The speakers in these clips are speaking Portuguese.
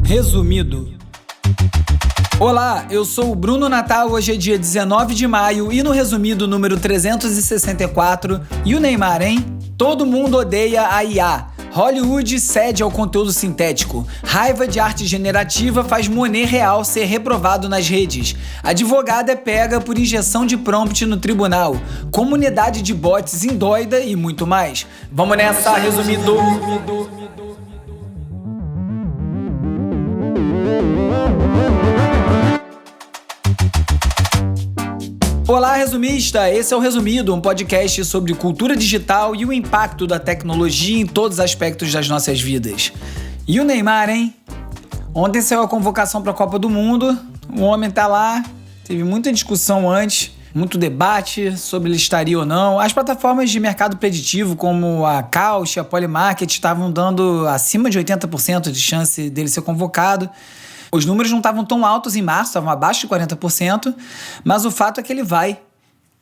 Resumido. Olá, eu sou o Bruno Natal, hoje é dia 19 de maio e no resumido número 364, e o Neymar, hein? Todo mundo odeia a IA. Hollywood cede ao conteúdo sintético. Raiva de arte generativa faz Monet Real ser reprovado nas redes. Advogada é pega por injeção de prompt no tribunal. Comunidade de bots endoida e muito mais. Vamos nessa, resumido. Olá, resumista! Esse é o Resumido, um podcast sobre cultura digital e o impacto da tecnologia em todos os aspectos das nossas vidas. E o Neymar, hein? Ontem saiu a convocação para a Copa do Mundo, o homem tá lá, teve muita discussão antes, muito debate sobre ele estaria ou não. As plataformas de mercado preditivo, como a Couch e a Polymarket, estavam dando acima de 80% de chance dele ser convocado. Os números não estavam tão altos em março, estavam abaixo de 40%, mas o fato é que ele vai.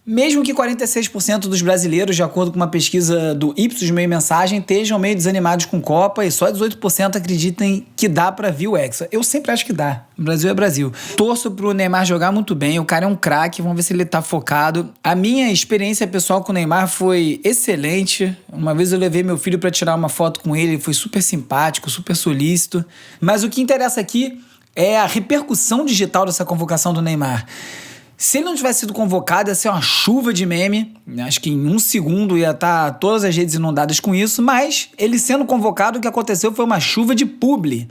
Mesmo que 46% dos brasileiros, de acordo com uma pesquisa do Ipsos Meio Mensagem, estejam meio desanimados com Copa e só 18% acreditem que dá pra vir o Hexa. Eu sempre acho que dá. O Brasil é Brasil. Torço pro Neymar jogar muito bem, o cara é um craque, vamos ver se ele tá focado. A minha experiência pessoal com o Neymar foi excelente. Uma vez eu levei meu filho pra tirar uma foto com ele foi super simpático, super solícito. Mas o que interessa aqui é a repercussão digital dessa convocação do Neymar. Se ele não tivesse sido convocado, ia ser uma chuva de meme. Acho que em um segundo ia estar todas as redes inundadas com isso. Mas ele sendo convocado, o que aconteceu foi uma chuva de publi.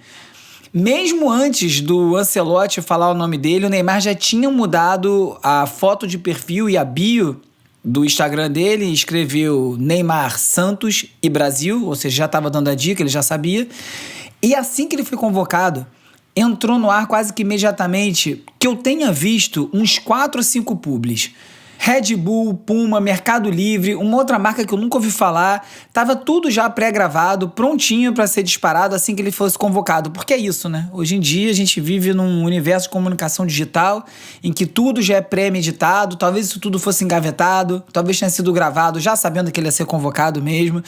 Mesmo antes do Ancelotti falar o nome dele, o Neymar já tinha mudado a foto de perfil e a bio do Instagram dele. Escreveu Neymar, Santos e Brasil. Ou seja, já estava dando a dica, ele já sabia. E assim que ele foi convocado, entrou no ar quase que imediatamente que eu tenha visto uns 4 ou 5 publis. Red Bull, Puma, Mercado Livre, uma outra marca que eu nunca ouvi falar. Tava tudo já pré-gravado, prontinho para ser disparado assim que ele fosse convocado. Porque é isso, né? Hoje em dia a gente vive num universo de comunicação digital em que tudo já é pré-meditado. Talvez isso tudo fosse engavetado, talvez tenha sido gravado já sabendo que ele ia ser convocado mesmo.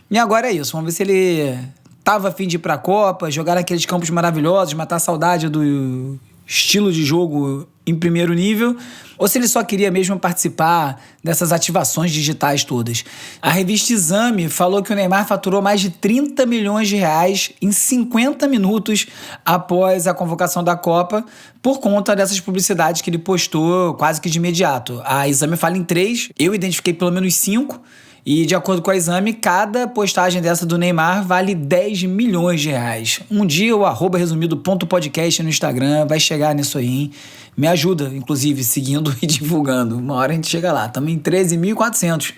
E agora é isso, vamos ver se ele tava a fim de ir pra Copa, jogar naqueles campos maravilhosos, matar a saudade do estilo de jogo em primeiro nível, ou se ele só queria mesmo participar dessas ativações digitais todas. A revista Exame falou que o Neymar faturou mais de 30 milhões de reais em 50 minutos após a convocação da Copa, por conta dessas publicidades que ele postou quase que de imediato. A Exame fala em 3, eu identifiquei pelo menos 5, e de acordo com a Exame, cada postagem dessa do Neymar vale 10 milhões de reais. Um dia o @resumido.podcast no Instagram vai chegar nisso aí, hein? Me ajuda, inclusive, seguindo e divulgando. Uma hora a gente chega lá. Estamos em 13.400.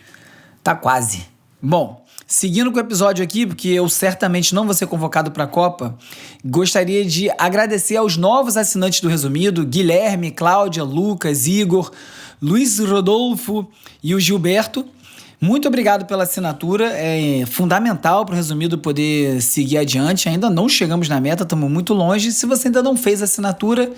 Tá quase. Bom, seguindo com o episódio aqui, porque eu certamente não vou ser convocado para a Copa, gostaria de agradecer aos novos assinantes do Resumido: Guilherme, Cláudia, Lucas, Igor, Luiz Rodolfo e o Gilberto. Muito obrigado pela assinatura, é fundamental para o Resumido poder seguir adiante. Ainda não chegamos na meta, estamos muito longe. Se você ainda não fez a assinatura,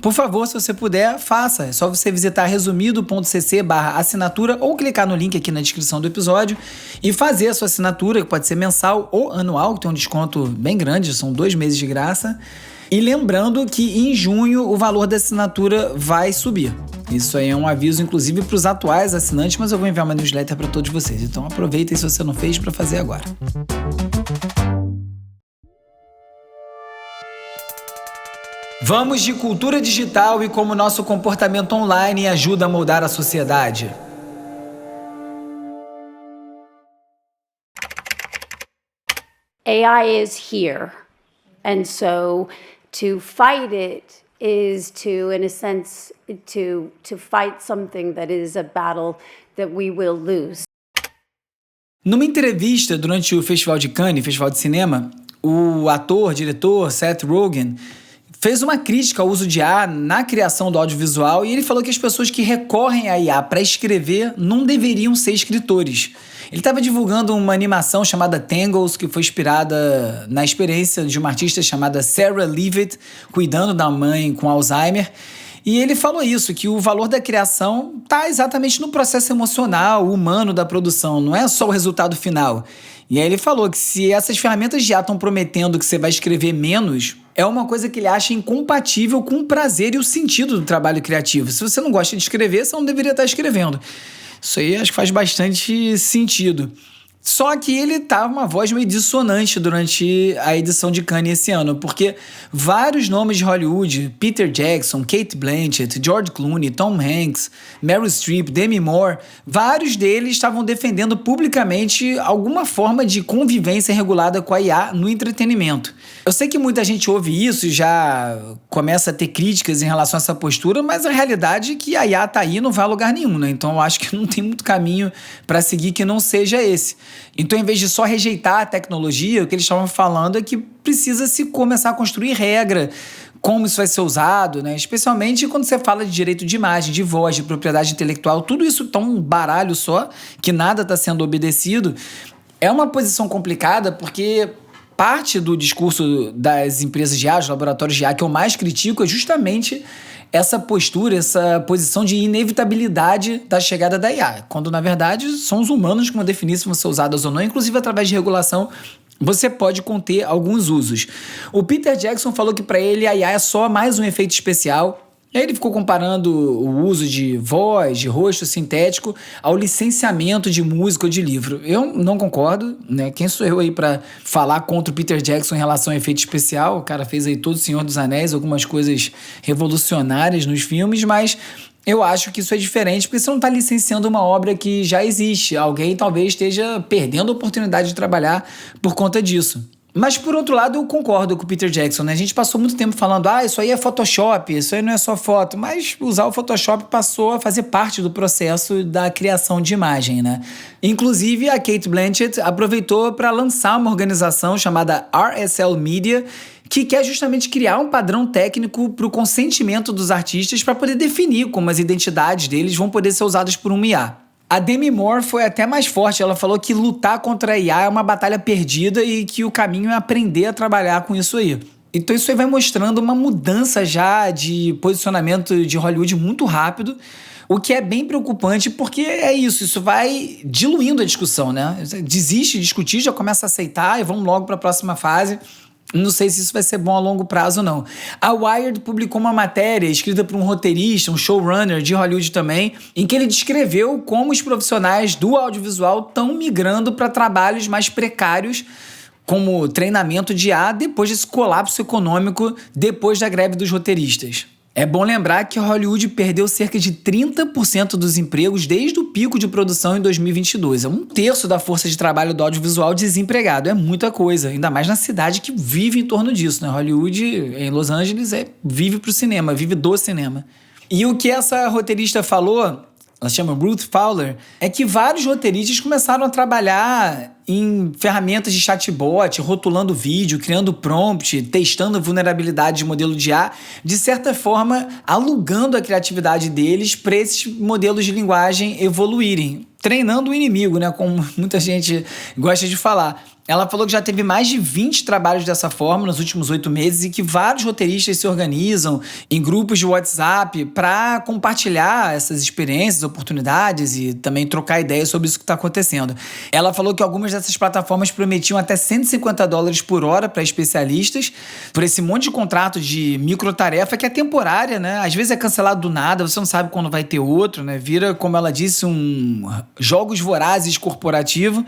por favor, se você puder, faça. É só você visitar resumido.cc/assinatura ou clicar no link aqui na descrição do episódio e fazer a sua assinatura, que pode ser mensal ou anual, que tem um desconto bem grande, são 2 meses de graça. E lembrando que em junho o valor da assinatura vai subir. Isso aí é um aviso, inclusive, para os atuais assinantes, mas eu vou enviar uma newsletter para todos vocês. Então aproveita se você não fez para fazer agora. Vamos de cultura digital e como nosso comportamento online ajuda a moldar a sociedade. AI is here, and so to fight it is to, in a sense, to fight something that is a battle that we will lose. Numa entrevista durante o Festival de Cannes, Festival de Cinema, o ator, diretor Seth Rogen fez uma crítica ao uso de IA na criação do audiovisual e ele falou que as pessoas que recorrem à IA para escrever não deveriam ser escritores. Ele estava divulgando uma animação chamada Tangles, que foi inspirada na experiência de uma artista chamada Sarah Leavitt, cuidando da mãe com Alzheimer. E ele falou isso, que o valor da criação está exatamente no processo emocional, humano da produção, não é só o resultado final. E aí ele falou que se essas ferramentas já estão prometendo que você vai escrever menos, é uma coisa que ele acha incompatível com o prazer e o sentido do trabalho criativo. Se você não gosta de escrever, você não deveria estar escrevendo. Isso aí acho que faz bastante sentido. Só que ele tava uma voz meio dissonante durante a edição de Cannes esse ano, porque vários nomes de Hollywood, Peter Jackson, Cate Blanchett, George Clooney, Tom Hanks, Meryl Streep, Demi Moore, vários deles estavam defendendo publicamente alguma forma de convivência regulada com a IA no entretenimento. Eu sei que muita gente ouve isso e já começa a ter críticas em relação a essa postura, mas a realidade é que a IA tá aí e não vai a lugar nenhum, né? Então eu acho que não tem muito caminho para seguir que não seja esse. Então, em vez de só rejeitar a tecnologia, o que eles estavam falando é que precisa se começar a construir regra, como isso vai ser usado, né? Especialmente quando você fala de direito de imagem, de voz, de propriedade intelectual, tudo isso tá um baralho só, que nada está sendo obedecido. É uma posição complicada porque parte do discurso das empresas de IA, dos laboratórios de IA, que eu mais critico é justamente essa postura, essa posição de inevitabilidade da chegada da IA, quando na verdade são os humanos que vão definir se vão ser usadas ou não, inclusive através de regulação você pode conter alguns usos. O Peter Jackson falou que para ele a IA é só mais um efeito especial. E aí ele ficou comparando o uso de voz, de rosto sintético ao licenciamento de música ou de livro. Eu não concordo, né? Quem sou eu aí para falar contra o Peter Jackson em relação ao efeito especial? O cara fez aí todo o Senhor dos Anéis, algumas coisas revolucionárias nos filmes, mas eu acho que isso é diferente porque você não está licenciando uma obra que já existe. Alguém talvez esteja perdendo a oportunidade de trabalhar por conta disso. Mas, por outro lado, eu concordo com o Peter Jackson, né? A gente passou muito tempo falando, isso aí é Photoshop, isso aí não é só foto. Mas usar o Photoshop passou a fazer parte do processo da criação de imagem, né? Inclusive, a Cate Blanchett aproveitou para lançar uma organização chamada RSL Media, que quer justamente criar um padrão técnico para o consentimento dos artistas para poder definir como as identidades deles vão poder ser usadas por um IA. A Demi Moore foi até mais forte, ela falou que lutar contra a IA é uma batalha perdida e que o caminho é aprender a trabalhar com isso aí. Então isso aí vai mostrando uma mudança já de posicionamento de Hollywood muito rápido, o que é bem preocupante porque é isso vai diluindo a discussão, né? Desiste de discutir, já começa a aceitar e vamos logo para a próxima fase. Não sei se isso vai ser bom a longo prazo, não. A Wired publicou uma matéria escrita por um roteirista, um showrunner de Hollywood também, em que ele descreveu como os profissionais do audiovisual estão migrando para trabalhos mais precários, como treinamento de IA, depois desse colapso econômico, depois da greve dos roteiristas. É bom lembrar que Hollywood perdeu cerca de 30% dos empregos desde o pico de produção em 2022. É um terço da força de trabalho do audiovisual desempregado. É muita coisa, ainda mais na cidade que vive em torno disso, né? Hollywood, em Los Angeles, vive pro cinema, vive do cinema. E o que essa roteirista falou, ela chama Ruth Fowler, é que vários roteiristas começaram a trabalhar em ferramentas de chatbot, rotulando vídeo, criando prompt, testando vulnerabilidade de modelo de IA, de certa forma alugando a criatividade deles para esses modelos de linguagem evoluírem, treinando o inimigo, né, como muita gente gosta de falar. Ela falou que já teve mais de 20 trabalhos dessa forma nos últimos 8 meses e que vários roteiristas se organizam em grupos de WhatsApp para compartilhar essas experiências, oportunidades e também trocar ideias sobre isso que está acontecendo. Ela falou que algumas dessas plataformas prometiam até $150 por hora para especialistas, por esse monte de contrato de microtarefa que é temporária, né? Às vezes é cancelado do nada, você não sabe quando vai ter outro, né? Vira, como ela disse, um jogos vorazes corporativo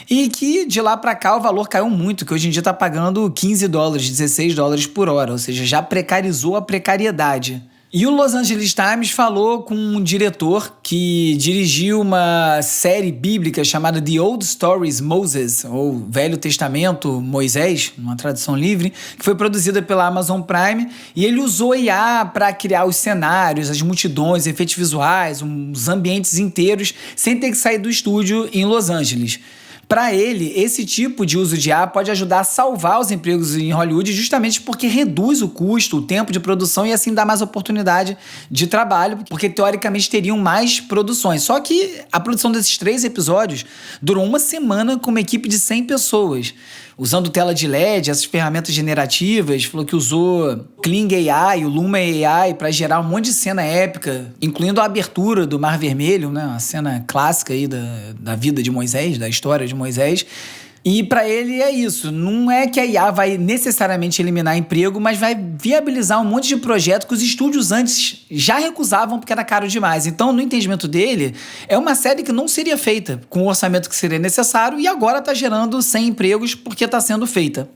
e que de lá para cá o valor caiu muito, que hoje em dia está pagando $15, $16 por hora, ou seja, já precarizou a precariedade. E o Los Angeles Times falou com um diretor que dirigiu uma série bíblica chamada The Old Stories Moses, ou Velho Testamento Moisés, uma tradução livre, que foi produzida pela Amazon Prime, e ele usou IA para criar os cenários, as multidões, efeitos visuais, uns ambientes inteiros, sem ter que sair do estúdio em Los Angeles. Para ele, esse tipo de uso de IA pode ajudar a salvar os empregos em Hollywood justamente porque reduz o custo, o tempo de produção e assim dá mais oportunidade de trabalho, porque teoricamente teriam mais produções. Só que a produção desses 3 episódios durou 1 semana com uma equipe de 100 pessoas, usando tela de LED, essas ferramentas generativas, falou que usou Kling AI, o Luma AI para gerar um monte de cena épica, incluindo a abertura do Mar Vermelho, né? Uma cena clássica aí da vida de Moisés, da história de Moisés. E para ele é isso, não é que a IA vai necessariamente eliminar emprego, mas vai viabilizar um monte de projetos que os estúdios antes já recusavam porque era caro demais. Então, no entendimento dele, é uma série que não seria feita com o orçamento que seria necessário e agora está gerando 100 empregos porque está sendo feita.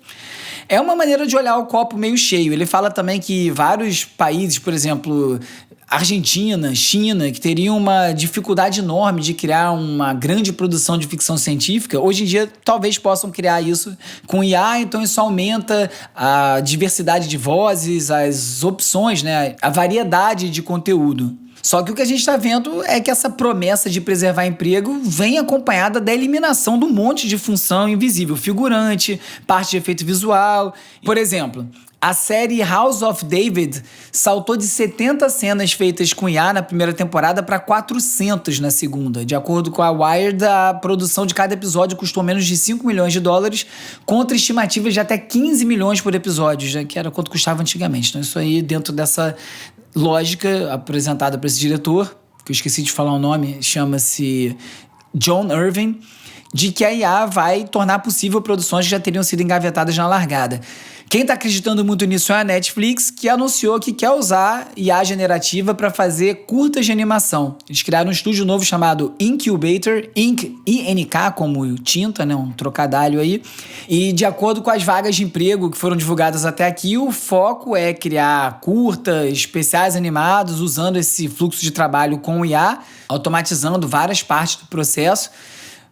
É uma maneira de olhar o copo meio cheio. Ele fala também que vários países, por exemplo, Argentina, China, que teriam uma dificuldade enorme de criar uma grande produção de ficção científica, hoje em dia talvez possam criar isso com IA, então isso aumenta a diversidade de vozes, as opções, né, a variedade de conteúdo. Só que o que a gente está vendo é que essa promessa de preservar emprego vem acompanhada da eliminação de um monte de função invisível, figurante, parte de efeito visual. Por exemplo, a série House of David saltou de 70 cenas feitas com IA na primeira temporada para 400 na segunda. De acordo com a Wired, a produção de cada episódio custou menos de $5 milhões, contra estimativas de até 15 milhões por episódio, já que era quanto custava antigamente. Então isso aí, dentro dessa lógica apresentada por esse diretor, que eu esqueci de falar o nome, chama-se John Irving, de que a IA vai tornar possível produções que já teriam sido engavetadas na largada. Quem está acreditando muito nisso é a Netflix, que anunciou que quer usar IA generativa para fazer curtas de animação. Eles criaram um estúdio novo chamado Incubator, INK, como tinta, né, um trocadilho aí. E de acordo com as vagas de emprego que foram divulgadas até aqui, o foco é criar curtas, especiais animados, usando esse fluxo de trabalho com IA, automatizando várias partes do processo.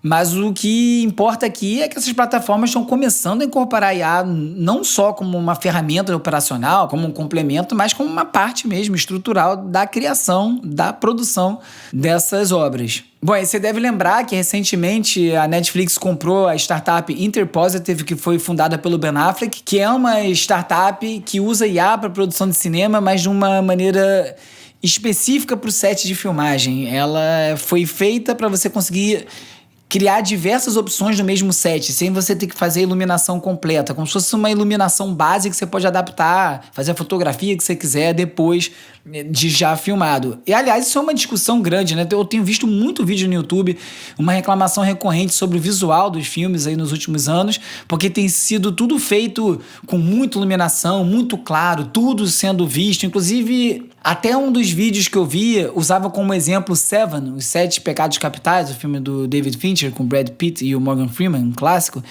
Mas o que importa aqui é que essas plataformas estão começando a incorporar a IA não só como uma ferramenta operacional, como um complemento, mas como uma parte mesmo estrutural da criação, da produção dessas obras. Bom, aí você deve lembrar que recentemente a Netflix comprou a startup Interpositive, que foi fundada pelo Ben Affleck, que é uma startup que usa IA para produção de cinema, mas de uma maneira específica para o set de filmagem. Ela foi feita para você conseguir criar diversas opções no mesmo set, sem você ter que fazer a iluminação completa, como se fosse uma iluminação básica que você pode adaptar, fazer a fotografia que você quiser depois de já filmado. E, aliás, isso é uma discussão grande, né? Eu tenho visto muito vídeo no YouTube, uma reclamação recorrente sobre o visual dos filmes aí nos últimos anos, porque tem sido tudo feito com muita iluminação, muito claro, tudo sendo visto, inclusive até um dos vídeos que eu vi usava como exemplo Seven, Os Sete Pecados Capitais, o filme do David Fincher com Brad Pitt e o Morgan Freeman, um clássico,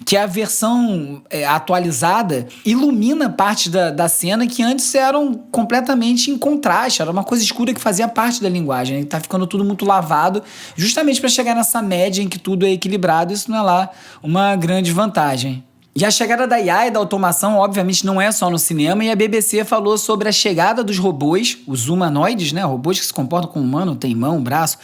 que a versão atualizada ilumina parte da cena que antes eram completamente em contraste, era uma coisa escura que fazia parte da linguagem, né? Tá ficando tudo muito lavado, justamente para chegar nessa média em que tudo é equilibrado. Isso não é lá uma grande vantagem. E a chegada da IA e da automação, obviamente, não é só no cinema, e a BBC falou sobre a chegada dos robôs, os humanoides, né? Robôs que se comportam como humano, tem mão, braço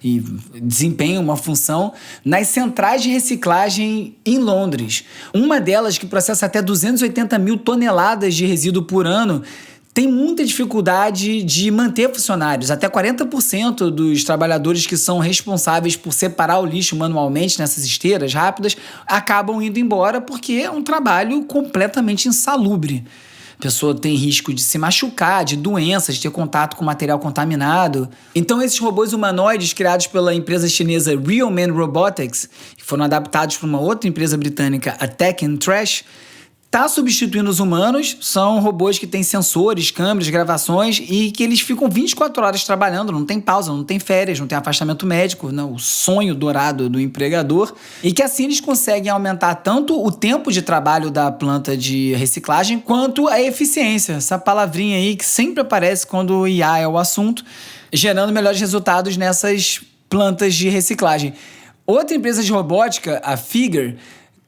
e desempenham uma função, nas centrais de reciclagem em Londres. Uma delas, que processa até 280 mil toneladas de resíduo por ano, tem muita dificuldade de manter funcionários. Até 40% dos trabalhadores que são responsáveis por separar o lixo manualmente nessas esteiras rápidas acabam indo embora porque é um trabalho completamente insalubre. A pessoa tem risco de se machucar, de doenças, de ter contato com material contaminado. Então, esses robôs humanoides criados pela empresa chinesa Real Man Robotics, que foram adaptados por uma outra empresa britânica, a Tech and Trash, tá substituindo os humanos. São robôs que têm sensores, câmeras, gravações e que eles ficam 24 horas trabalhando, não tem pausa, não tem férias, não tem afastamento médico, não, o sonho dourado do empregador. E que assim eles conseguem aumentar tanto o tempo de trabalho da planta de reciclagem quanto a eficiência, essa palavrinha aí que sempre aparece quando o IA é o assunto, gerando melhores resultados nessas plantas de reciclagem. Outra empresa de robótica, a Figure,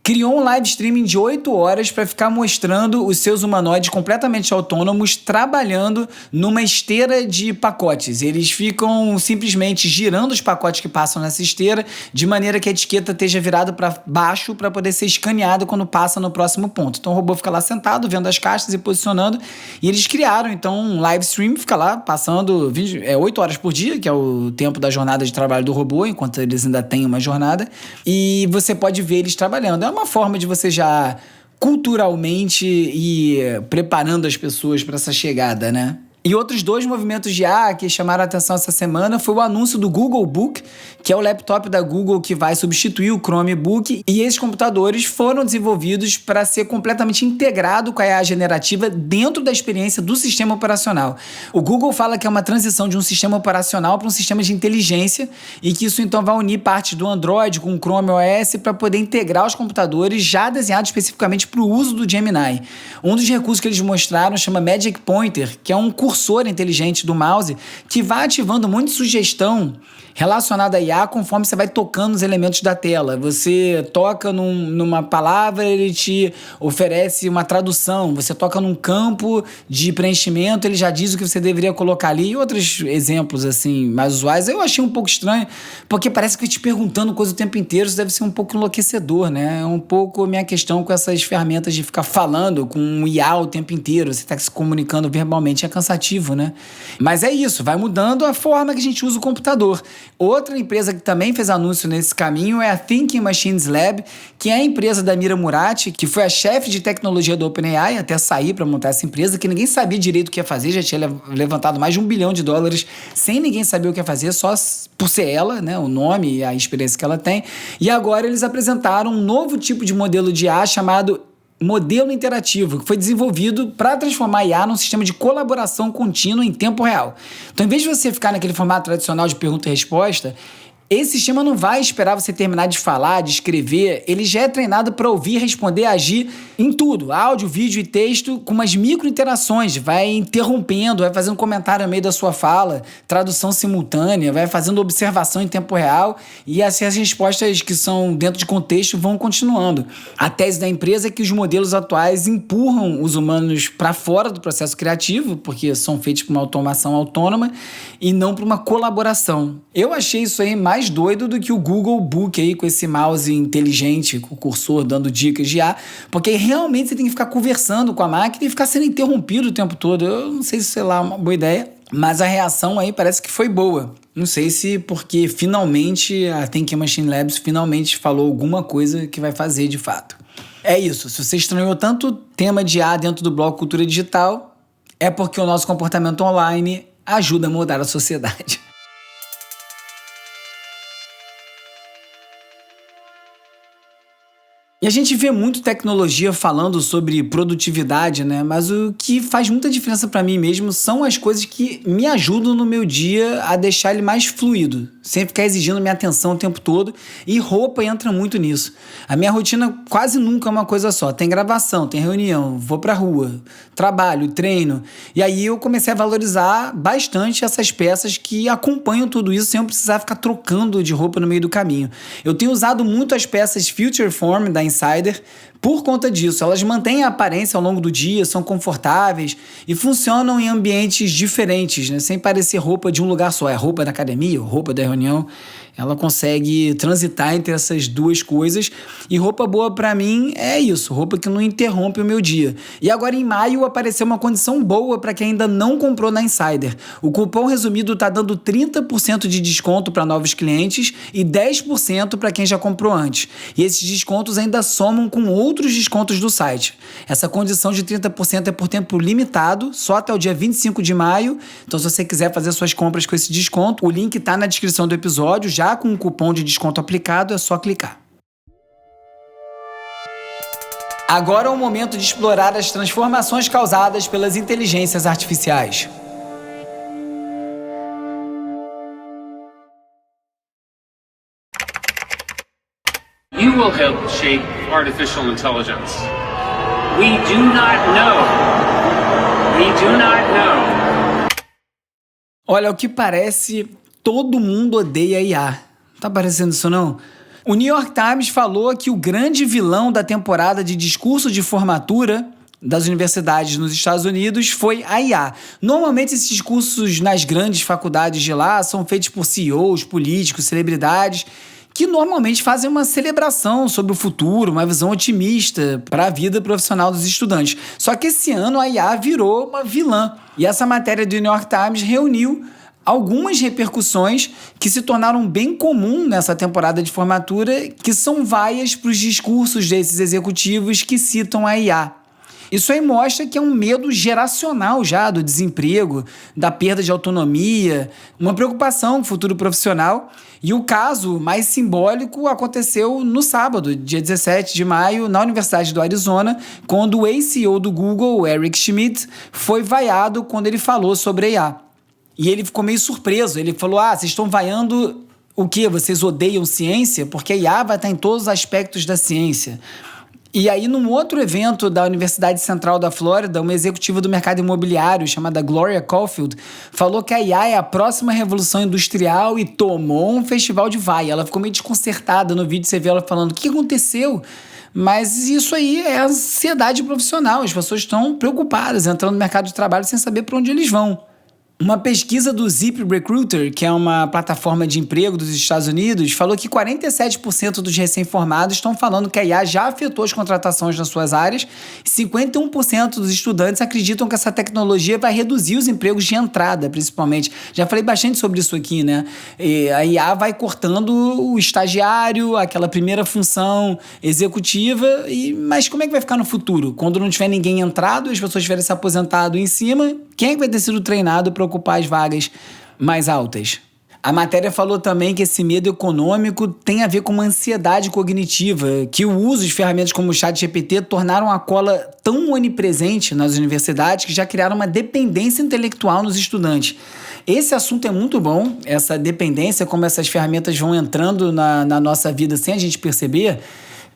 criou um live streaming de 8 horas para ficar mostrando os seus humanoides completamente autônomos trabalhando numa esteira de pacotes. Eles ficam simplesmente girando os pacotes que passam nessa esteira de maneira que a etiqueta esteja virada para baixo para poder ser escaneado quando passa no próximo ponto. Então o robô fica lá sentado, vendo as caixas e posicionando. E eles criaram então um live stream, fica lá passando 8 horas por dia, que é o tempo da jornada de trabalho do robô, enquanto eles ainda têm uma jornada. E você pode ver eles trabalhando. É uma forma de você já culturalmente ir preparando as pessoas para essa chegada, né? E outros 2 movimentos de IA que chamaram a atenção essa semana foi o anúncio do Google Book, que é o laptop da Google que vai substituir o Chromebook, e esses computadores foram desenvolvidos para ser completamente integrado com a IA generativa dentro da experiência do sistema operacional. O Google fala que é uma transição de um sistema operacional para um sistema de inteligência e que isso então vai unir partes do Android com o Chrome OS para poder integrar os computadores já desenhados especificamente para o uso do Gemini. Um dos recursos que eles mostraram chama Magic Pointer, que é um cursor inteligente do mouse que vai ativando um monte de sugestão relacionada a IA conforme você vai tocando os elementos da tela. Você toca numa palavra, ele te oferece uma tradução. Você toca num campo de preenchimento, ele já diz o que você deveria colocar ali. E outros exemplos assim mais usuais. Eu achei um pouco estranho, porque parece que te perguntando coisa o tempo inteiro. Isso deve ser um pouco enlouquecedor, né? É um pouco a minha questão com essas ferramentas de ficar falando com um IA o tempo inteiro. Você está se comunicando verbalmente, é cansativo, né? Mas é isso, vai mudando a forma que a gente usa o computador. Outra empresa que também fez anúncio nesse caminho é a Thinking Machines Lab, que é a empresa da Mira Murati, que foi a chefe de tecnologia do OpenAI até sair para montar essa empresa, que ninguém sabia direito o que ia fazer, já tinha levantado mais de $1 bilhão sem ninguém saber o que ia fazer, só por ser ela, né, o nome e a experiência que ela tem. E agora eles apresentaram um novo tipo de modelo de IA chamado modelo interativo, que foi desenvolvido para transformar a IA num sistema de colaboração contínua em tempo real. Então, em vez de você ficar naquele formato tradicional de pergunta e resposta, esse sistema não vai esperar você terminar de falar, de escrever. Ele já é treinado para ouvir, responder, agir em tudo. Áudio, vídeo e texto com umas micro-interações. Vai interrompendo, vai fazendo comentário no meio da sua fala, tradução simultânea, vai fazendo observação em tempo real e assim as respostas que são dentro de contexto vão continuando. A tese da empresa é que os modelos atuais empurram os humanos para fora do processo criativo, porque são feitos por uma automação autônoma e não por uma colaboração. Eu achei isso aí mais doido do que o Google Book aí com esse mouse inteligente, com o cursor dando dicas de IA, porque realmente você tem que ficar conversando com a máquina e ficar sendo interrompido o tempo todo. Eu não sei se, sei lá, é uma boa ideia, mas a reação aí parece que foi boa. Não sei se porque finalmente a Thinking Machine Labs finalmente falou alguma coisa que vai fazer de fato. É isso, se você estranhou tanto o tema de IA dentro do blog Cultura Digital, é porque o nosso comportamento online ajuda a mudar a sociedade. E a gente vê muito tecnologia falando sobre produtividade, né? Mas o que faz muita diferença para mim mesmo são as coisas que me ajudam no meu dia a deixar ele mais fluido, sem ficar exigindo minha atenção o tempo todo. E roupa entra muito nisso. A minha rotina quase nunca é uma coisa só. Tem gravação, tem reunião, vou pra rua, trabalho, treino. E aí eu comecei a valorizar bastante essas peças que acompanham tudo isso sem eu precisar ficar trocando de roupa no meio do caminho. Eu tenho usado muito as peças Future Form da Insider por conta disso. Elas mantêm a aparência ao longo do dia, são confortáveis e funcionam em ambientes diferentes, né? Sem parecer roupa de um lugar só. É roupa da academia, roupa da reunião. Ela consegue transitar entre essas duas coisas. E roupa boa pra mim é isso, roupa que não interrompe o meu dia. E agora em maio apareceu uma condição boa para quem ainda não comprou na Insider. O cupom resumido tá dando 30% de desconto para novos clientes e 10% para quem já comprou antes. E esses descontos ainda somam com outros descontos do site. Essa condição de 30% é por tempo limitado, só até o dia 25 de maio. Então, se você quiser fazer suas compras com esse desconto, o link tá na descrição do episódio, já com o cupom de desconto aplicado, é só clicar. Agora é o momento de explorar as transformações causadas pelas inteligências artificiais. You will help shape artificial intelligence. We do not know. We do not know. Olha, o que parece, todo mundo odeia IA. Tá parecendo isso não? O New York Times falou que o grande vilão da temporada de discurso de formatura das universidades nos Estados Unidos foi a IA. Normalmente esses discursos nas grandes faculdades de lá são feitos por CEOs, políticos, celebridades, que normalmente fazem uma celebração sobre o futuro, uma visão otimista para a vida profissional dos estudantes. Só que esse ano a IA virou uma vilã. E essa matéria do New York Times reuniu algumas repercussões que se tornaram bem comum nessa temporada de formatura, que são vaias para os discursos desses executivos que citam a IA. Isso aí mostra que é um medo geracional já do desemprego, da perda de autonomia, uma preocupação com o futuro profissional. E o caso mais simbólico aconteceu no sábado, dia 17 de maio, na Universidade do Arizona, quando o ex-CEO do Google, Eric Schmidt, foi vaiado quando ele falou sobre a IA. E ele ficou meio surpreso. Ele falou, vocês estão vaiando o quê? Vocês odeiam ciência? Porque a IA vai estar em todos os aspectos da ciência. E aí, num outro evento da Universidade Central da Flórida, uma executiva do mercado imobiliário chamada Gloria Caulfield falou que a IA é a próxima revolução industrial e tomou um festival de vaia. Ela ficou meio desconcertada no vídeo, você vê ela falando, o que aconteceu? Mas isso aí é ansiedade profissional, as pessoas estão preocupadas, entrando no mercado de trabalho sem saber para onde eles vão. Uma pesquisa do ZipRecruiter, que é uma plataforma de emprego dos Estados Unidos, falou que 47% dos recém-formados estão falando que a IA já afetou as contratações nas suas áreas e 51% dos estudantes acreditam que essa tecnologia vai reduzir os empregos de entrada, principalmente. Já falei bastante sobre isso aqui, né? A IA vai cortando o estagiário, aquela primeira função executiva, mas como é que vai ficar no futuro? Quando não tiver ninguém entrado, as pessoas tiverem se aposentado em cima, quem é que vai ter sido treinado para ocupar as vagas mais altas? A matéria falou também que esse medo econômico tem a ver com uma ansiedade cognitiva, que o uso de ferramentas como o ChatGPT tornaram a cola tão onipresente nas universidades que já criaram uma dependência intelectual nos estudantes. Esse assunto é muito bom, essa dependência, como essas ferramentas vão entrando na nossa vida sem a gente perceber.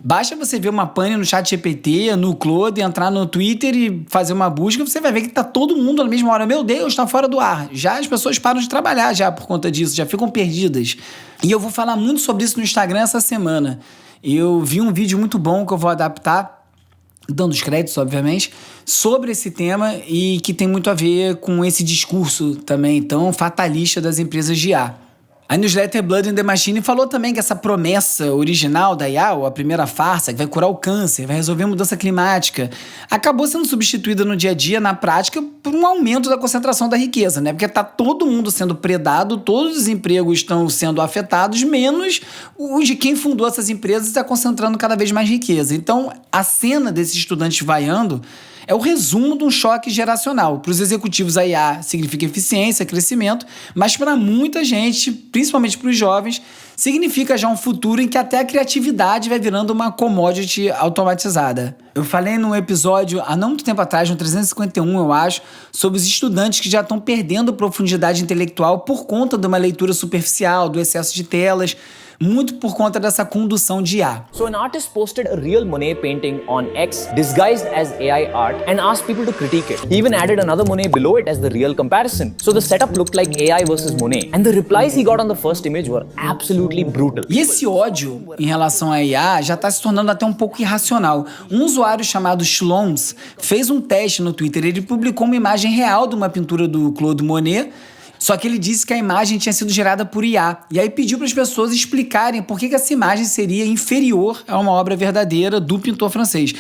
Basta você ver uma pane no ChatGPT, no Claude, entrar no Twitter e fazer uma busca, você vai ver que tá todo mundo na mesma hora. Meu Deus, tá fora do ar. Já as pessoas param de trabalhar já por conta disso, já ficam perdidas. E eu vou falar muito sobre isso no Instagram essa semana. Eu vi um vídeo muito bom que eu vou adaptar, dando os créditos, obviamente, sobre esse tema e que tem muito a ver com esse discurso também tão fatalista das empresas de IA. A newsletter Blood in the Machine falou também que essa promessa original da IA, ou a primeira farsa, que vai curar o câncer, vai resolver a mudança climática, acabou sendo substituída no dia a dia, na prática, por um aumento da concentração da riqueza, né? Porque tá todo mundo sendo predado, todos os empregos estão sendo afetados, menos os de quem fundou essas empresas está concentrando cada vez mais riqueza. Então, a cena desses estudantes vaiando é o resumo de um choque geracional. Para os executivos, a IA significa eficiência, crescimento, mas para muita gente, principalmente para os jovens, significa já um futuro em que até a criatividade vai virando uma commodity automatizada. Eu falei num episódio, há não muito tempo atrás, no 351, eu acho, sobre os estudantes que já estão perdendo profundidade intelectual por conta de uma leitura superficial, do excesso de telas, muito por conta dessa condução de IA. So an artist posted a real Monet painting on X disguised as AI art and asked people to critique it. He even added another Monet below it as the real comparison. So the setup looked like AI versus Monet. And the replies he got on the first image were absolutely brutal. E esse ódio em relação à IA já está se tornando até um pouco irracional. Um usuário chamado Shloms fez um teste no Twitter. Ele publicou uma imagem real de uma pintura do Claude Monet, só que ele disse que a imagem tinha sido gerada por IA. E aí pediu para as pessoas explicarem por que essa imagem seria inferior a uma obra verdadeira do pintor francês.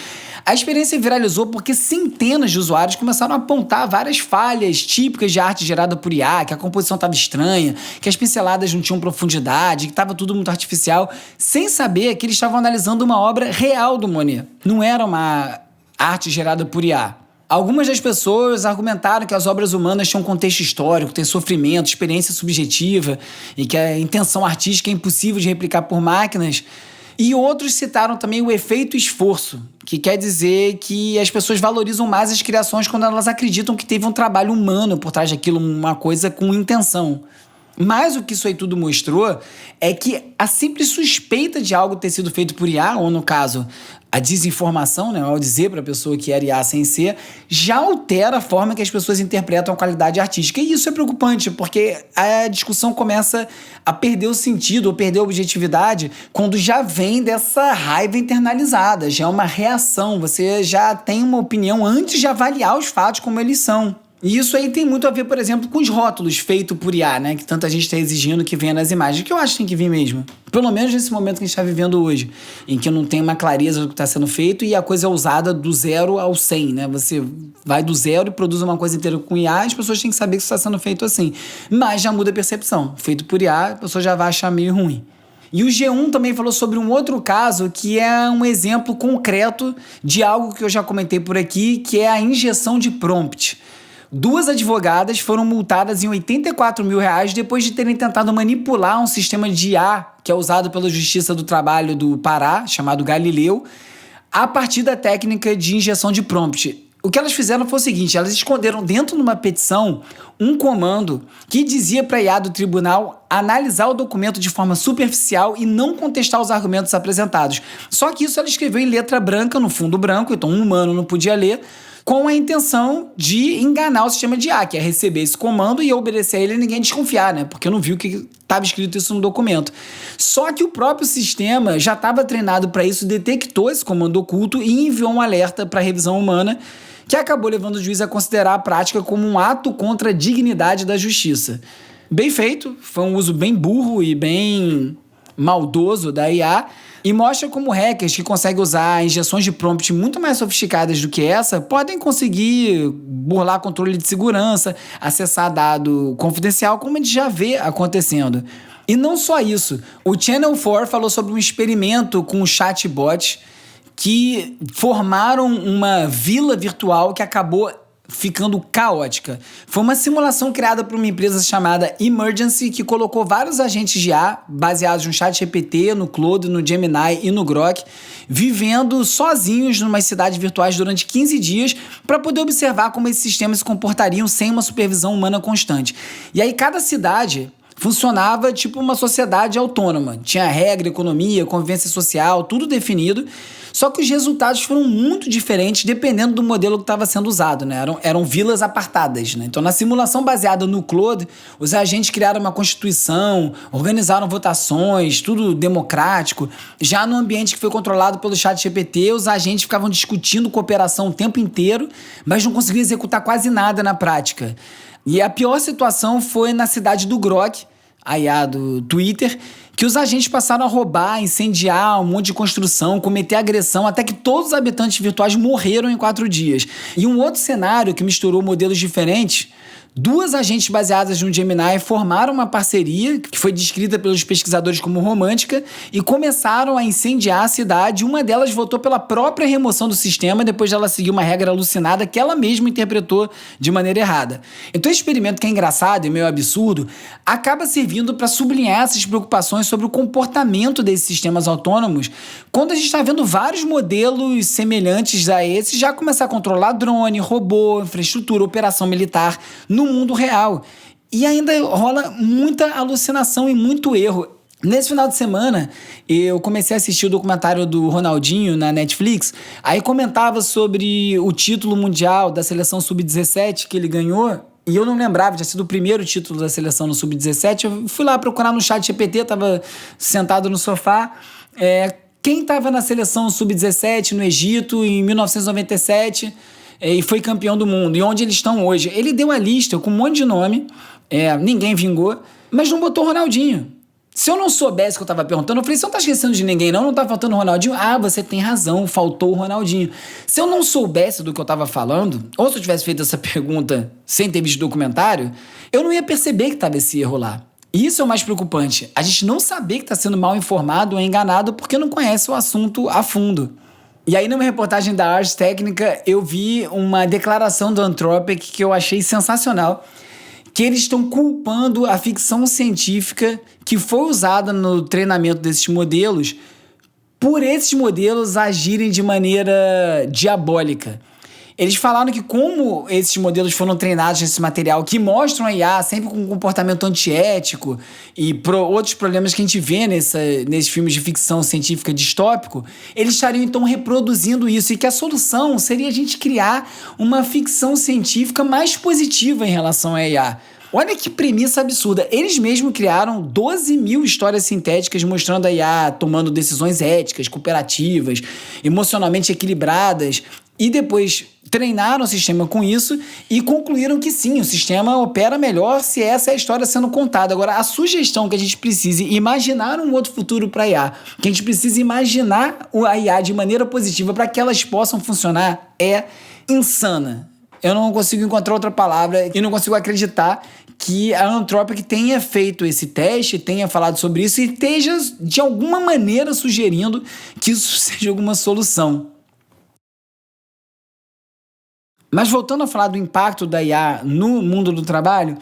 A experiência viralizou porque centenas de usuários começaram a apontar várias falhas típicas de arte gerada por IA, que a composição estava estranha, que as pinceladas não tinham profundidade, que estava tudo muito artificial, sem saber que eles estavam analisando uma obra real do Monet. Não era uma arte gerada por IA. Algumas das pessoas argumentaram que as obras humanas tinham um contexto histórico, tem sofrimento, experiência subjetiva e que a intenção artística é impossível de replicar por máquinas. E outros citaram também o efeito esforço, que quer dizer que as pessoas valorizam mais as criações quando elas acreditam que teve um trabalho humano por trás daquilo, uma coisa com intenção. Mas o que isso aí tudo mostrou é que a simples suspeita de algo ter sido feito por IA, ou no caso, a desinformação, né, ao dizer para a pessoa que era IA sem ser, já altera a forma que as pessoas interpretam a qualidade artística. E isso é preocupante, porque a discussão começa a perder o sentido, ou perder a objetividade, quando já vem dessa raiva internalizada, já é uma reação, você já tem uma opinião antes de avaliar os fatos como eles são. E isso aí tem muito a ver, por exemplo, com os rótulos feitos por IA, né? Que tanta gente está exigindo que venha nas imagens, que eu acho que tem que vir mesmo. Pelo menos nesse momento que a gente está vivendo hoje, em que não tem uma clareza do que está sendo feito e a coisa é usada do 0 ao 100, né? Você vai do 0 e produz uma coisa inteira com IA, e as pessoas têm que saber que isso está sendo feito assim. Mas já muda a percepção. Feito por IA, a pessoa já vai achar meio ruim. E o G1 também falou sobre um outro caso que é um exemplo concreto de algo que eu já comentei por aqui, que é a injeção de prompt. 2 advogadas foram multadas em R$84 mil depois de terem tentado manipular um sistema de IA que é usado pela Justiça do Trabalho do Pará, chamado Galileu, a partir da técnica de injeção de prompt. O que elas fizeram foi o seguinte, elas esconderam dentro de uma petição um comando que dizia para a IA do tribunal analisar o documento de forma superficial e não contestar os argumentos apresentados. Só que isso ela escreveu em letra branca, no fundo branco, então um humano não podia ler, com a intenção de enganar o sistema de IA, que é receber esse comando e obedecer a ele e ninguém desconfiar, né? Porque não viu que estava escrito isso no documento. Só que o próprio sistema já estava treinado para isso, detectou esse comando oculto e enviou um alerta para a revisão humana, que acabou levando o juiz a considerar a prática como um ato contra a dignidade da justiça. Bem feito, foi um uso bem burro e bem maldoso da IA, e mostra como hackers que conseguem usar injeções de prompt muito mais sofisticadas do que essa podem conseguir burlar controle de segurança, acessar dado confidencial, como a gente já vê acontecendo. E não só isso, o Channel 4 falou sobre um experimento com chatbots que formaram uma vila virtual que acabou ficando caótica. Foi uma simulação criada por uma empresa chamada Emergency, que colocou vários agentes de IA, baseados no ChatGPT, no Claude, no Gemini e no Grok, vivendo sozinhos numa cidade virtuais durante 15 dias para poder observar como esses sistemas se comportariam sem uma supervisão humana constante. E aí cada cidade funcionava tipo uma sociedade autônoma. Tinha regra, economia, convivência social, tudo definido. Só que os resultados foram muito diferentes dependendo do modelo que estava sendo usado, né? Eram vilas apartadas, né? Então, na simulação baseada no Claude, os agentes criaram uma constituição, organizaram votações, tudo democrático. Já no ambiente que foi controlado pelo ChatGPT, os agentes ficavam discutindo cooperação o tempo inteiro, mas não conseguiam executar quase nada na prática. E a pior situação foi na cidade do Grok, a IA do Twitter, que os agentes passaram a roubar, incendiar um monte de construção, cometer agressão, até que todos os habitantes virtuais morreram em 4 dias. E um outro cenário que misturou modelos diferentes, 2 agentes baseadas no Gemini formaram uma parceria que foi descrita pelos pesquisadores como romântica e começaram a incendiar a cidade. Uma delas votou pela própria remoção do sistema depois de ela seguir uma regra alucinada que ela mesma interpretou de maneira errada. Então esse experimento, que é engraçado e meio absurdo, acaba servindo para sublinhar essas preocupações sobre o comportamento desses sistemas autônomos, quando a gente está vendo vários modelos semelhantes a esse já começar a controlar drone, robô, infraestrutura, operação militar no mundo real. E ainda rola muita alucinação e muito erro. Nesse final de semana, eu comecei a assistir o documentário do Ronaldinho na Netflix, aí comentava sobre o título mundial da seleção Sub-17 que ele ganhou, e eu não lembrava, tinha sido o primeiro título da seleção no Sub-17, eu fui lá procurar no ChatGPT, estava sentado no sofá, quem estava na seleção Sub-17 no Egito em 1997... e foi campeão do mundo, e onde eles estão hoje. Ele deu a lista com um monte de nome, ninguém vingou, mas não botou Ronaldinho. Se eu não soubesse o que eu estava perguntando, eu falei, você não está esquecendo de ninguém não está faltando o Ronaldinho? Ah, você tem razão, faltou o Ronaldinho. Se eu não soubesse do que eu estava falando, ou se eu tivesse feito essa pergunta sem ter visto o documentário, eu não ia perceber que estava esse erro lá. E isso é o mais preocupante, a gente não saber que está sendo mal informado ou enganado porque não conhece o assunto a fundo. E aí, numa reportagem da Ars Technica, eu vi uma declaração do Anthropic que eu achei sensacional, que eles estão culpando a ficção científica que foi usada no treinamento desses modelos por esses modelos agirem de maneira diabólica. Eles falaram que como esses modelos foram treinados nesse material que mostram a IA sempre com um comportamento antiético e outros problemas que a gente vê nesses filmes de ficção científica distópico, eles estariam então reproduzindo isso e que a solução seria a gente criar uma ficção científica mais positiva em relação à IA. Olha que premissa absurda. Eles mesmos criaram 12 mil histórias sintéticas mostrando a IA tomando decisões éticas, cooperativas, emocionalmente equilibradas, e depois treinaram o sistema com isso e concluíram que sim, o sistema opera melhor se essa é a história sendo contada. Agora, a sugestão que a gente precise imaginar um outro futuro para a IA, que a gente precisa imaginar a IA de maneira positiva para que elas possam funcionar, é insana. Eu não consigo encontrar outra palavra e não consigo acreditar que a Anthropic tenha feito esse teste, tenha falado sobre isso e esteja, de alguma maneira, sugerindo que isso seja alguma solução. Mas voltando a falar do impacto da IA no mundo do trabalho,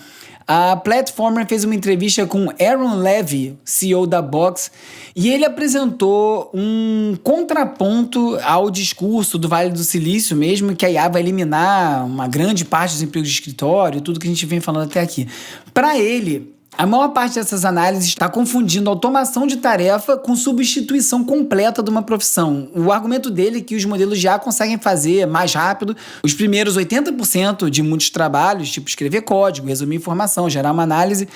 a Platformer fez uma entrevista com Aaron Levy, CEO da Box, e ele apresentou um contraponto ao discurso do Vale do Silício mesmo, que a IA vai eliminar uma grande parte dos empregos de escritório, tudo que a gente vem falando até aqui. Para ele, a maior parte dessas análises está confundindo automação de tarefa com substituição completa de uma profissão. O argumento dele é que os modelos já conseguem fazer mais rápido os primeiros 80% de muitos trabalhos, tipo escrever código, resumir informação, gerar uma análise,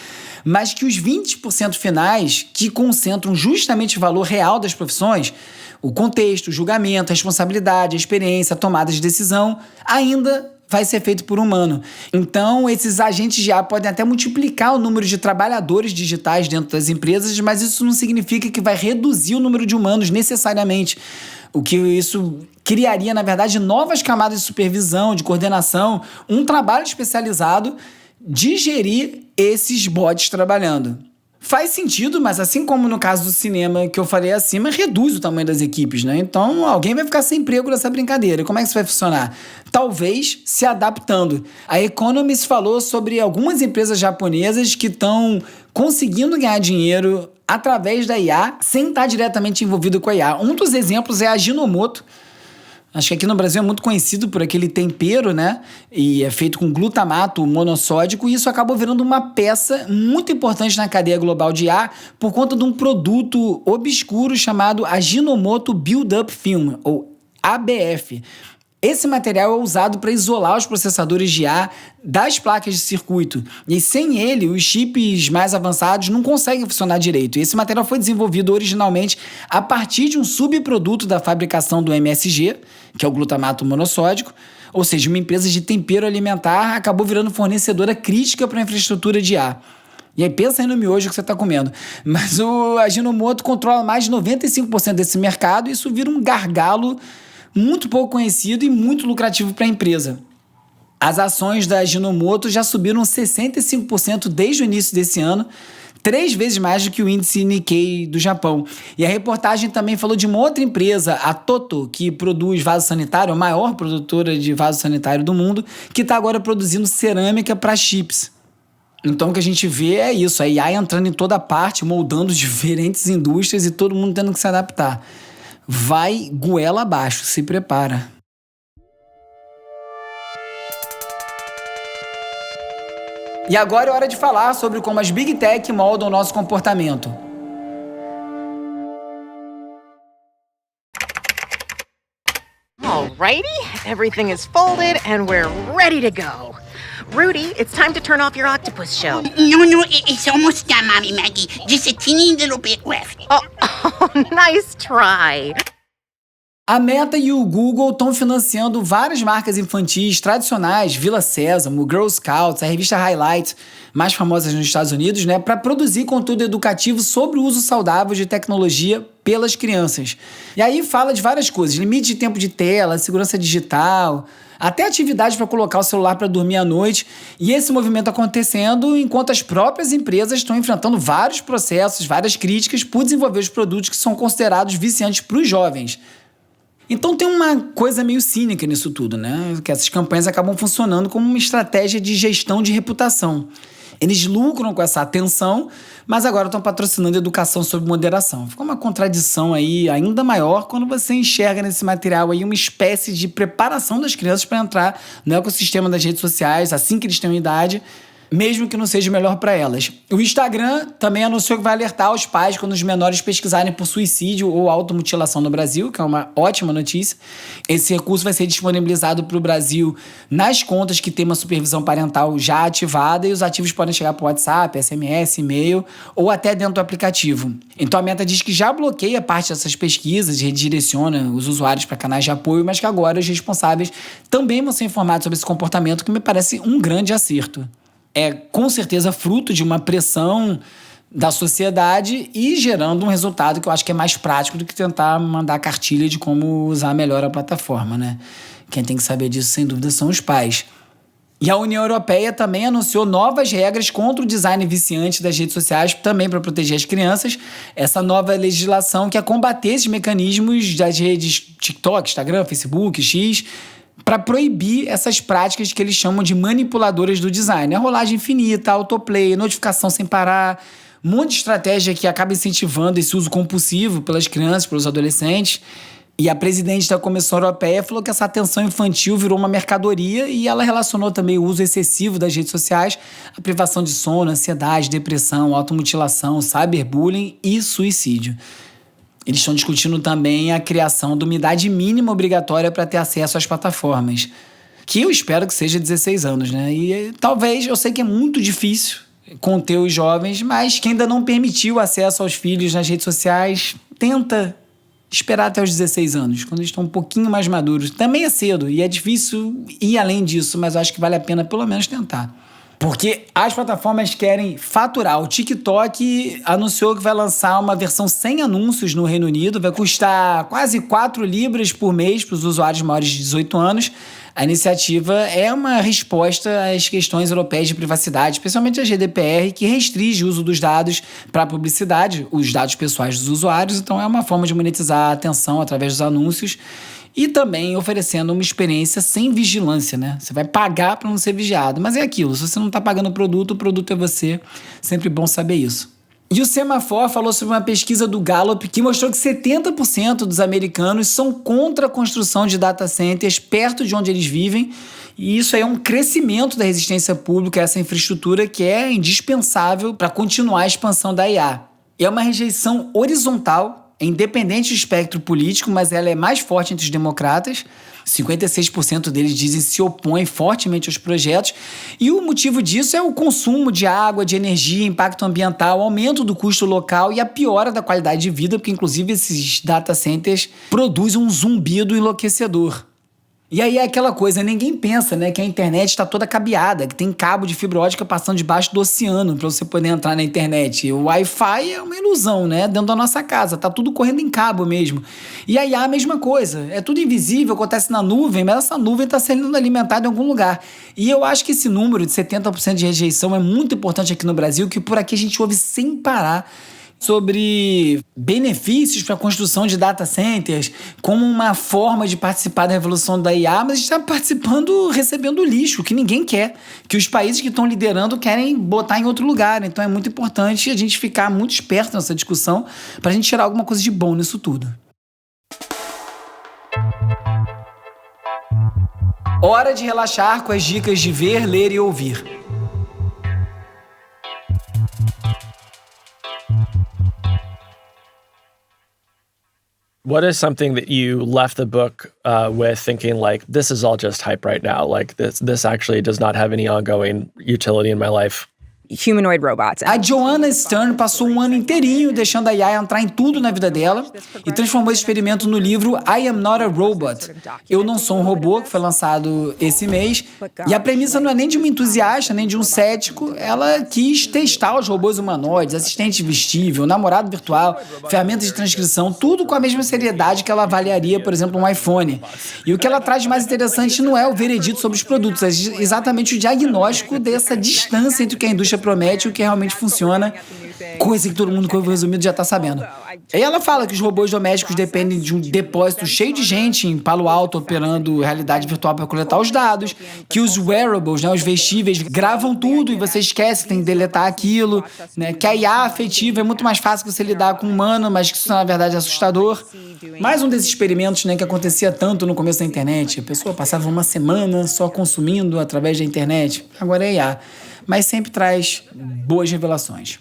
mas que os 20% finais, que concentram justamente o valor real das profissões, o contexto, o julgamento, a responsabilidade, a experiência, a tomada de decisão, ainda vai ser feito por humano. Então, esses agentes de IA podem até multiplicar o número de trabalhadores digitais dentro das empresas, mas isso não significa que vai reduzir o número de humanos necessariamente. O que isso criaria, na verdade, novas camadas de supervisão, de coordenação, um trabalho especializado de gerir esses bots trabalhando. Faz sentido, mas assim como no caso do cinema que eu falei acima, reduz o tamanho das equipes, né? Então alguém vai ficar sem emprego nessa brincadeira. Como é que isso vai funcionar? Talvez se adaptando. A Economist falou sobre algumas empresas japonesas que estão conseguindo ganhar dinheiro através da IA, sem estar diretamente envolvido com a IA. Um dos exemplos é a Ajinomoto. Acho que aqui no Brasil é muito conhecido por aquele tempero, né? E é feito com glutamato monossódico, e isso acabou virando uma peça muito importante na cadeia global de IA por conta de um produto obscuro chamado Ajinomoto Build-Up Film, ou ABF. Esse material é usado para isolar os processadores de IA das placas de circuito. E sem ele, os chips mais avançados não conseguem funcionar direito. E esse material foi desenvolvido originalmente a partir de um subproduto da fabricação do MSG, que é o glutamato monossódico. Ou seja, uma empresa de tempero alimentar acabou virando fornecedora crítica para a infraestrutura de IA. E aí pensa aí no miojo que você está comendo. Mas o Ajinomoto controla mais de 95% desse mercado e isso vira um gargalo muito pouco conhecido e muito lucrativo para a empresa. As ações da Ajinomoto já subiram 65% desde o início desse ano, 3 vezes mais do que o índice Nikkei do Japão. E a reportagem também falou de uma outra empresa, a Toto, que produz vaso sanitário, a maior produtora de vaso sanitário do mundo, que está agora produzindo cerâmica para chips. Então o que a gente vê é isso, a IA entrando em toda parte, moldando diferentes indústrias e todo mundo tendo que se adaptar. Vai goela abaixo, se prepara. E agora é hora de falar sobre como as Big Tech moldam o nosso comportamento. Alrighty, everything is folded and we're ready to go. Rudy, it's time to turn off your octopus shell. No, it's almost done, Mommy Maggie. Just a teeny little bit left. Oh, nice try. A Meta e o Google estão financiando várias marcas infantis tradicionais, Vila Sésamo, Girl Scouts, a revista Highlight, mais famosas nos Estados Unidos, né, para produzir conteúdo educativo sobre o uso saudável de tecnologia pelas crianças. E aí fala de várias coisas, limite de tempo de tela, segurança digital, até atividade para colocar o celular para dormir à noite. E esse movimento acontecendo enquanto as próprias empresas estão enfrentando vários processos, várias críticas por desenvolver os produtos que são considerados viciantes para os jovens. Então tem uma coisa meio cínica nisso tudo, né? Que essas campanhas acabam funcionando como uma estratégia de gestão de reputação. Eles lucram com essa atenção, mas agora estão patrocinando educação sobre moderação. Fica uma contradição aí ainda maior quando você enxerga nesse material aí uma espécie de preparação das crianças para entrar no ecossistema das redes sociais assim que eles tenham idade, mesmo que não seja melhor para elas. O Instagram também anunciou que vai alertar os pais quando os menores pesquisarem por suicídio ou automutilação no Brasil, que é uma ótima notícia. Esse recurso vai ser disponibilizado para o Brasil nas contas que tem uma supervisão parental já ativada, e os ativos podem chegar por WhatsApp, SMS, e-mail ou até dentro do aplicativo. Então a Meta diz que já bloqueia parte dessas pesquisas e redireciona os usuários para canais de apoio, mas que agora os responsáveis também vão ser informados sobre esse comportamento, que me parece um grande acerto. É com certeza fruto de uma pressão da sociedade e gerando um resultado que eu acho que é mais prático do que tentar mandar cartilha de como usar melhor a plataforma, né? Quem tem que saber disso, sem dúvida, são os pais. E a União Europeia também anunciou novas regras contra o design viciante das redes sociais, também para proteger as crianças. Essa nova legislação quer combater esses mecanismos das redes TikTok, Instagram, Facebook, X, para proibir essas práticas que eles chamam de manipuladoras do design. A rolagem infinita, autoplay, notificação sem parar, um monte de estratégia que acaba incentivando esse uso compulsivo pelas crianças, pelos adolescentes. E a presidente da Comissão Europeia falou que essa atenção infantil virou uma mercadoria e ela relacionou também o uso excessivo das redes sociais à privação de sono, ansiedade, depressão, automutilação, cyberbullying e suicídio. Eles estão discutindo também a criação de uma idade mínima obrigatória para ter acesso às plataformas, que eu espero que seja 16 anos, né? E talvez, eu sei que é muito difícil conter os jovens, mas quem ainda não permitiu acesso aos filhos nas redes sociais, tenta esperar até os 16 anos, quando eles estão um pouquinho mais maduros. Também é cedo e é difícil ir além disso, mas eu acho que vale a pena pelo menos tentar. Porque as plataformas querem faturar. O TikTok anunciou que vai lançar uma versão sem anúncios no Reino Unido, vai custar quase 4 libras por mês para os usuários maiores de 18 anos. A iniciativa é uma resposta às questões europeias de privacidade, especialmente a GDPR, que restringe o uso dos dados para publicidade, os dados pessoais dos usuários. Então é uma forma de monetizar a atenção através dos anúncios e também oferecendo uma experiência sem vigilância, né? Você vai pagar para não ser vigiado, mas é aquilo, se você não está pagando o produto é você. Sempre bom saber isso. E o Semafor falou sobre uma pesquisa do Gallup que mostrou que 70% dos americanos são contra a construção de data centers perto de onde eles vivem, e isso aí é um crescimento da resistência pública a essa infraestrutura que é indispensável para continuar a expansão da IA. E é uma rejeição horizontal, é independente do espectro político, mas ela é mais forte entre os democratas. 56% deles dizem se opõem fortemente aos projetos, e o motivo disso é o consumo de água, de energia, impacto ambiental, aumento do custo local e a piora da qualidade de vida, porque inclusive esses data centers produzem um zumbido enlouquecedor. E aí é aquela coisa, ninguém pensa, né, que a internet está toda cabeada, que tem cabo de fibra ótica passando debaixo do oceano para você poder entrar na internet. O Wi-Fi é uma ilusão, né, dentro da nossa casa, tá tudo correndo em cabo mesmo. E aí a mesma coisa, é tudo invisível, acontece na nuvem, mas essa nuvem está sendo alimentada em algum lugar. E eu acho que esse número de 70% de rejeição é muito importante aqui no Brasil, que por aqui a gente ouve sem parar sobre benefícios para a construção de data centers como uma forma de participar da revolução da IA, mas a gente está participando recebendo lixo, que ninguém quer, que os países que estão liderando querem botar em outro lugar. Então é muito importante a gente ficar muito esperto nessa discussão para a gente tirar alguma coisa de bom nisso tudo. Hora de relaxar com as dicas de ver, ler e ouvir. What is something that you left the book with thinking like, this is all just hype right now? Like this actually does not have any ongoing utility in my life. Humanoid robots. A Joanna Stern passou um ano inteirinho deixando a IA entrar em tudo na vida dela e transformou esse experimento no livro I Am Not a Robot. Eu Não Sou um Robô, que foi lançado esse mês. E a premissa não é nem de um entusiasta, nem de um cético. Ela quis testar os robôs humanoides, assistente vestível, namorado virtual, ferramentas de transcrição, tudo com a mesma seriedade que ela avaliaria, por exemplo, um iPhone. E o que ela traz de mais interessante não é o veredito sobre os produtos, é exatamente o diagnóstico dessa distância entre o que a indústria promete e o que realmente funciona, coisa que todo mundo que ouve o resumido já está sabendo. E ela fala que os robôs domésticos dependem de um depósito cheio de gente em Palo Alto operando realidade virtual para coletar os dados, que os wearables, né, os vestíveis, gravam tudo e você esquece, tem que deletar aquilo, né, que a IA afetiva é muito mais fácil você lidar com um humano, mas que isso na verdade é assustador. Mais um desses experimentos, né, que acontecia tanto no começo da internet. A pessoa passava uma semana só consumindo através da internet. Agora é IA. Mas sempre traz boas revelações.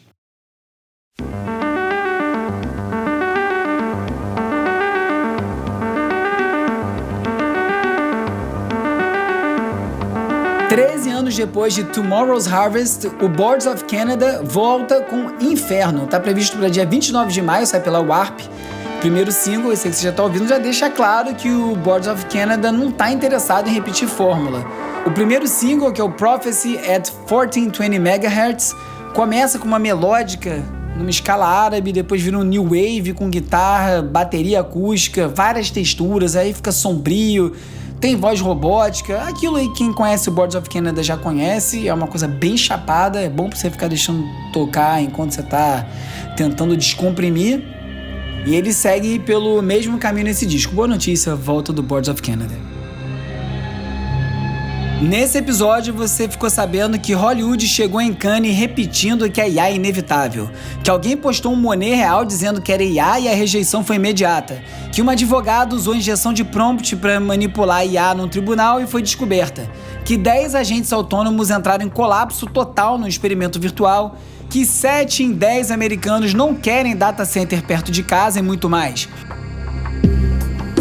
Treze anos depois de Tomorrow's Harvest, o Boards of Canada volta com Inferno. Está previsto para dia 29 de maio, sai pela Warp. Primeiro single, esse que você já está ouvindo, já deixa claro que o Boards of Canada não está interessado em repetir fórmula. O primeiro single, que é o Prophecy at 1420 MHz, começa com uma melódica numa escala árabe, depois vira um new wave com guitarra, bateria acústica, várias texturas, aí fica sombrio, tem voz robótica, aquilo aí quem conhece o Boards of Canada já conhece, é uma coisa bem chapada, é bom pra você ficar deixando tocar enquanto você tá tentando descomprimir. E ele segue pelo mesmo caminho nesse disco. Boa notícia, volta do Boards of Canada. Nesse episódio você ficou sabendo que Hollywood chegou em Cannes repetindo que a IA é inevitável, que alguém postou um Monet real dizendo que era IA e a rejeição foi imediata, que uma advogada usou injeção de prompt para manipular a IA num tribunal e foi descoberta, que 10 agentes autônomos entraram em colapso total no experimento virtual, que 7 em 10 americanos não querem data center perto de casa e muito mais.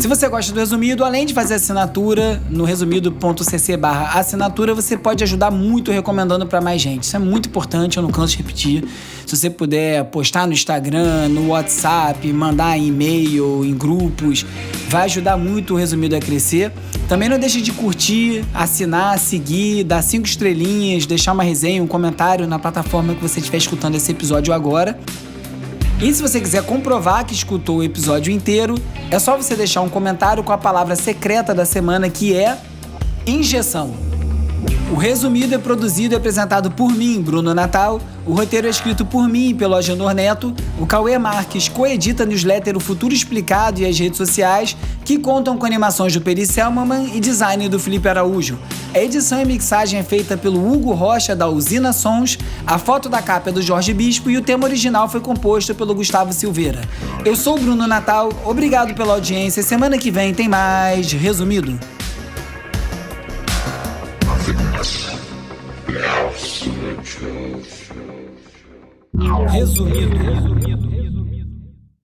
Se você gosta do Resumido, além de fazer assinatura no resumido.cc/assinatura, você pode ajudar muito recomendando para mais gente. Isso é muito importante, eu não canso de repetir. Se você puder postar no Instagram, no WhatsApp, mandar e-mail, em grupos, vai ajudar muito o Resumido a crescer. Também não deixe de curtir, assinar, seguir, dar 5 estrelinhas, deixar uma resenha, um comentário na plataforma que você estiver escutando esse episódio agora. E se você quiser comprovar que escutou o episódio inteiro, é só você deixar um comentário com a palavra secreta da semana, que é injeção. O Resumido é produzido e apresentado por mim, Bruno Natal. O roteiro é escrito por mim e pelo Agenor Neto. O Cauê Marques coedita a newsletter O Futuro Explicado e as redes sociais, que contam com animações do Peri Selmanman e design do Felipe Araújo. A edição e mixagem é feita pelo Hugo Rocha, da Usina Sons. A foto da capa é do Jorge Bispo e o tema original foi composto pelo Gustavo Silveira. Eu sou o Bruno Natal, obrigado pela audiência. Semana que vem tem mais Resumido. Resumido.